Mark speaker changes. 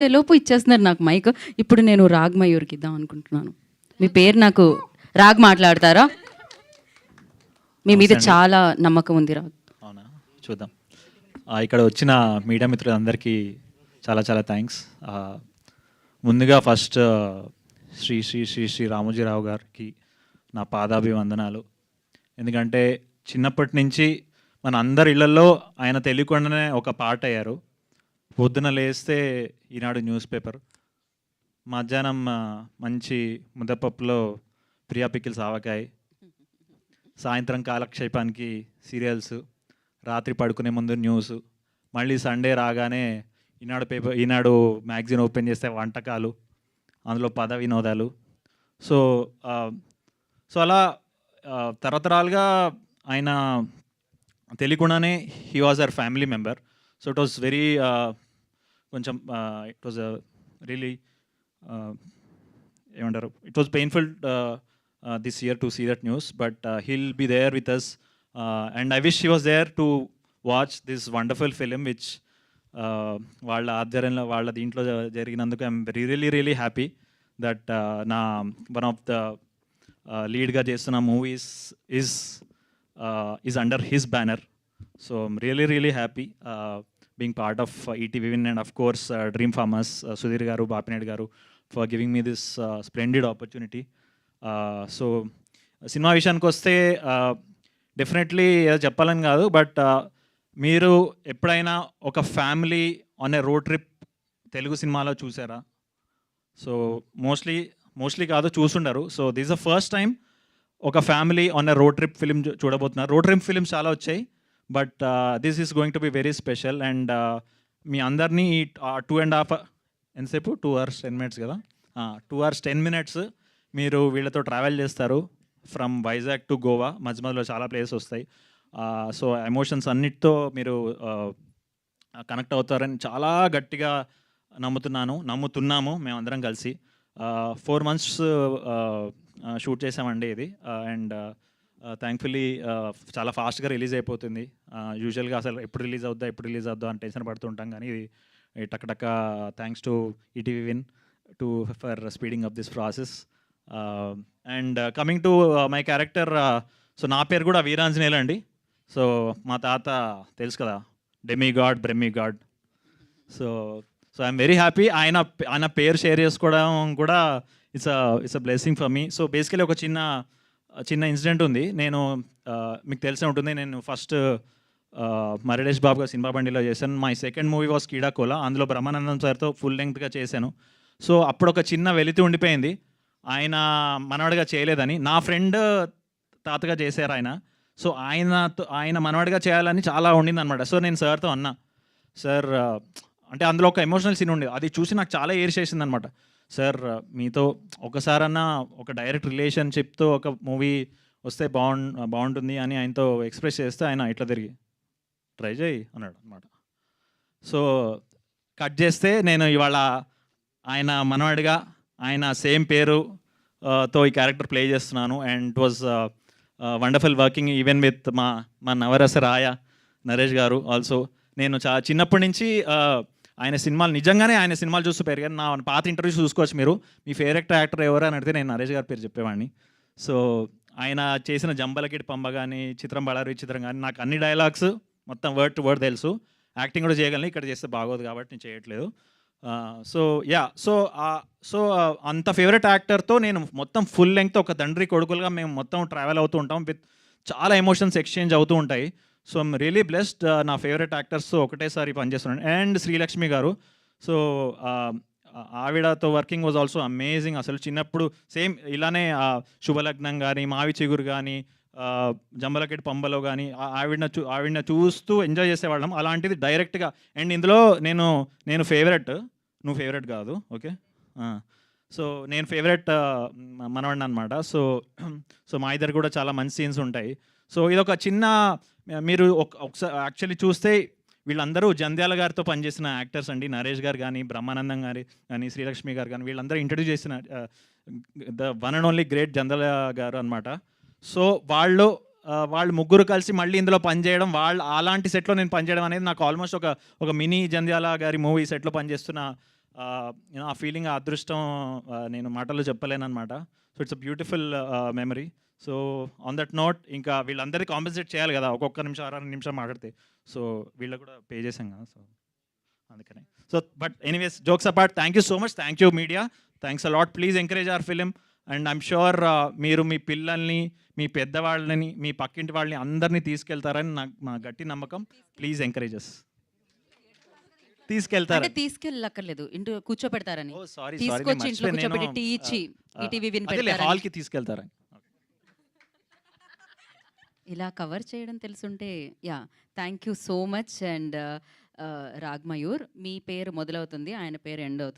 Speaker 1: లోపు ఇచ్చేస్తున్నారు నాకు మైక్. ఇప్పుడు నేను రాగ్ మయూర్కి ఇద్దాం అనుకుంటున్నాను. మీ పేరు నాకు రాగ్ మాట్లాడతారా? మీ మీద చాలా నమ్మకం ఉంది రాగ్.
Speaker 2: అవునా, చూద్దాం. ఇక్కడ వచ్చిన మీడియా మిత్రులందరికీ చాలా చాలా థ్యాంక్స్. ముందుగా ఫస్ట్ శ్రీ శ్రీ శ్రీ శ్రీ రామోజీరావు గారికి నా పాదాభివందనాలు. ఎందుకంటే చిన్నప్పటి నుంచి మన అందరి ఇళ్లలో ఆయన తెలియకుండానే ఒక పార్ట్ అయ్యారు. పొద్దున లేస్తే ఈనాడు న్యూస్ పేపర్, మధ్యాహ్నం మంచి ముద్దపప్పులో ప్రియా పికిల్స్ ఆవకాయ, సాయంత్రం కాలక్షేపానికి సీరియల్స్, రాత్రి పడుకునే ముందు న్యూస్, మళ్ళీ సండే రాగానే ఈనాడు మ్యాగజైన్ ఓపెన్ చేస్తే వంటకాలు, అందులో పద వినోదాలు. సో అలా తరతరాలుగా ఆయన తెలియకుండానే he was our family member. So it was very కొంచెం ఇట్ వాజ్ రియలీ ఏమంటారు, it was painful this year to see that news, but he'll be there with us and I wish he was there to watch this wonderful film which వాళ్ళ ఆధ్వర్యంలో వాళ్ళ దీంట్లో జరిగినందుకు I'm really happy that నా one of the లీడ్గా చేస్తున్న movies is under his banner. So I'm really happy being part of ETV and of course Dream Farmers, Sudhir garu, Bapined garu, for giving me this splendid opportunity. So cinema విషయానికి వస్తే definitely ఏదో చెప్పాలని కాదు, but మీరు ఎప్పుడైనా ఒక family on a road trip Telugu సినిమాలో చూసారా? సో మోస్ట్లీ కాదు, చూసుండరు. So this the first time ఒక family on a road trip film చూడబోతున్నారు. రోడ్ ట్రిప్ ఫిలిమ్స్ చాలా వచ్చాయి, but this is going to be very special. And మీ అందరినీ 2.5 ఎంతసేపు 2 hours 10 minutes కదా, 2 hours 10 minutes మీరు వీళ్ళతో ట్రావెల్ చేస్తారు ఫ్రమ్ వైజాగ్ టు గోవా. మధ్యలో చాలా ప్లేసెస్ వస్తాయి. సో ఎమోషన్స్ అన్నిటితో మీరు కనెక్ట్ అవుతారని చాలా గట్టిగా నమ్ముతున్నాము మేమందరం కలిసి. 4 months షూట్ చేసామండి ఇది. అండ్ థ్యాంక్ఫుల్లీ చాలా ఫాస్ట్గా రిలీజ్ అయిపోతుంది. యూజువల్గా అసలు ఎప్పుడు రిలీజ్ అవుద్దా అని టెన్షన్ పడుతుంటాం, కానీ ఇది టక్ thanks to ETV win for speeding up this process. And coming to my character, so నా పేరు కూడా వీరాంజనేయులు అండి. సో మా తాత తెలుసు కదా, బ్రెమ్మీ గాడ్. So I'm very happy. ఆయన పేరు షేర్ చేసుకోవడం కూడా it's a blessing for me. So basically ఒక చిన్న ఇన్సిడెంట్ ఉంది. నేను మీకు తెలిసే ఉంటుంది, నేను ఫస్ట్ మరిడేష్ బాబుగా సినిమా బండిలో చేశాను. My second movie was Keedaa Cola. అందులో బ్రహ్మానందం సార్తో ఫుల్ లెంగ్త్గా చేశాను. సో అప్పుడు ఒక చిన్న వెలితి ఉండిపోయింది, ఆయన మనవాడిగా చేయలేదని. నా ఫ్రెండ్ తాతగా చేశారు ఆయన. సో ఆయన మనవాడిగా చేయాలని చాలా ఉండింది అనమాట. సో నేను సార్తో అన్నా, సార్ అంటే అందులో ఒక ఎమోషనల్ సీన్ ఉండేది, అది చూసి నాకు చాలా ఏర్చేసింది అనమాట. సార్ మీతో ఒకసారన్నా ఒక డైరెక్ట్ రిలేషన్షిప్తో ఒక మూవీ వస్తే బాగుంటుంది అని ఆయనతో ఎక్స్ప్రెస్ చేస్తే ఆయన ఇట్లా తిరిగి ట్రై చేయి అన్నాడు అనమాట. సో కట్ చేస్తే నేను ఇవాళ ఆయన మనవాడిగా ఆయన సేమ్ పేరుతో ఈ క్యారెక్టర్ ప్లే చేస్తున్నాను. And it was wonderful working even with మా నవరస రాయ నరేష్ గారు ఆల్సో. నేను చిన్నప్పటి నుంచి ఆయన సినిమాలు చూస్తూ పెరిగాను. నా పాత ఇంటర్వ్యూస్ చూసుకోవచ్చు మీరు. మీ ఫేవరెట్ యాక్టర్ ఎవరు అని అడిగితే నేను నరేష్ గారి పేరు చెప్పేవాడిని. సో ఆయన చేసిన జంబలకిడి పంబ కానీ, చిత్రం బళారి చిత్రం కానీ, నాకు అన్ని డైలాగ్స్ మొత్తం వర్డ్ టు వర్డ్ తెలుసు. యాక్టింగ్ కూడా చేయగలను, ఇక్కడ చేస్తే బాగోదు కాబట్టి నేను చేయట్లేదు. సో అంత ఫేవరెట్ యాక్టర్తో నేను మొత్తం ఫుల్ లెంగ్త్ ఒక తండ్రి కొడుకులుగా మేము మొత్తం ట్రావెల్ అవుతూ ఉంటాం. విత్ చాలా ఎమోషన్స్ ఎక్స్చేంజ్ అవుతూ ఉంటాయి. So I'm really blessed. నా ఫేవరెట్ యాక్టర్స్తో ఒకటేసారి పనిచేస్తున్నాను. అండ్ శ్రీలక్ష్మి గారు, సో ఆవిడతో వర్కింగ్ వాజ్ ఆల్సో అమేజింగ్. అసలు చిన్నప్పుడు సేమ్ ఇలానే శుభలగ్నం కానీ, మావి చిగురు కానీ, జంబలకెట్ పంబలో కానీ ఆవిడని చూస్తూ ఎంజాయ్ చేసేవాళ్ళం. అలాంటిది డైరెక్ట్గా. అండ్ ఇందులో నేను ఫేవరెట్, నువ్వు ఫేవరెట్ కాదు, ఓకే. సో నేను ఫేవరెట్ మనవాడిని అనమాట. సో మా ఇద్దరు కూడా చాలా మంచి సీన్స్ ఉంటాయి. సో ఇదొక చిన్న, మీరు ఒకసారి యాక్చువల్లీ చూస్తే వీళ్ళందరూ జంధ్యాల గారితో పనిచేసిన యాక్టర్స్ అండి. నరేష్ గారు కానీ, బ్రహ్మానందం గారి కానీ, శ్రీలక్ష్మి గారు కానీ, వీళ్ళందరూ ఇంట్రడ్యూస్ చేసిన the one and only great Jandhyala గారు అనమాట. సో వాళ్ళు ముగ్గురు కలిసి మళ్ళీ ఇందులో పనిచేయడం, అలాంటి సెట్లో నేను పనిచేయడం అనేది నాకు ఆల్మోస్ట్ ఒక మినీ జంధ్యాల గారి మూవీ సెట్లో పనిచేస్తున్న ఆ ఫీలింగ్, ఆ అదృష్టం నేను మాటల్లో చెప్పలేను అనమాట. So it's a beautiful memory. So on that note ఇంకా వీళ్ళందరికీ కాంపెన్సేట్ చేయాలి కదా, ఒక్కొక్క నిమిషం 6 నిమిషం మాట్లాడితే. సో వీళ్ళకి కూడా పే చేసాం కదా, సో అందుకనే. So but anyways, jokes apart, thank you so much, thank you media, thanks a lot. Please encourage hour film and I'm sure మీరు మీ పిల్లల్ని, మీ పెద్దవాళ్ళని, మీ పక్కింటి వాళ్ళని అందరినీ తీసుకెళ్తారని నాకు మా గట్టి నమ్మకం. Please encourages. తీసుకెళ్తారు.
Speaker 1: అంటే తీసుకెళ్ళక్కర్లేదు, ఇంటూ కూర్చోపెడతారని.
Speaker 2: ఓ సారీ సారీ,
Speaker 1: తీసుకొచ్చి ఇంట్లో కూర్చోబెట్టి టీ ఇచ్చి ఈటీవీ విన్ పెడతారని.
Speaker 2: హాల్కి తీసుకెళ్తారని.
Speaker 1: ఇలా కవర్ చేయడం తెలుసుంటే yeah, thank you so much. And Ragmayur, మీ పేరు మొదలవుతుంది, ఆయన పేరు ఎండ్ అవుతుంది.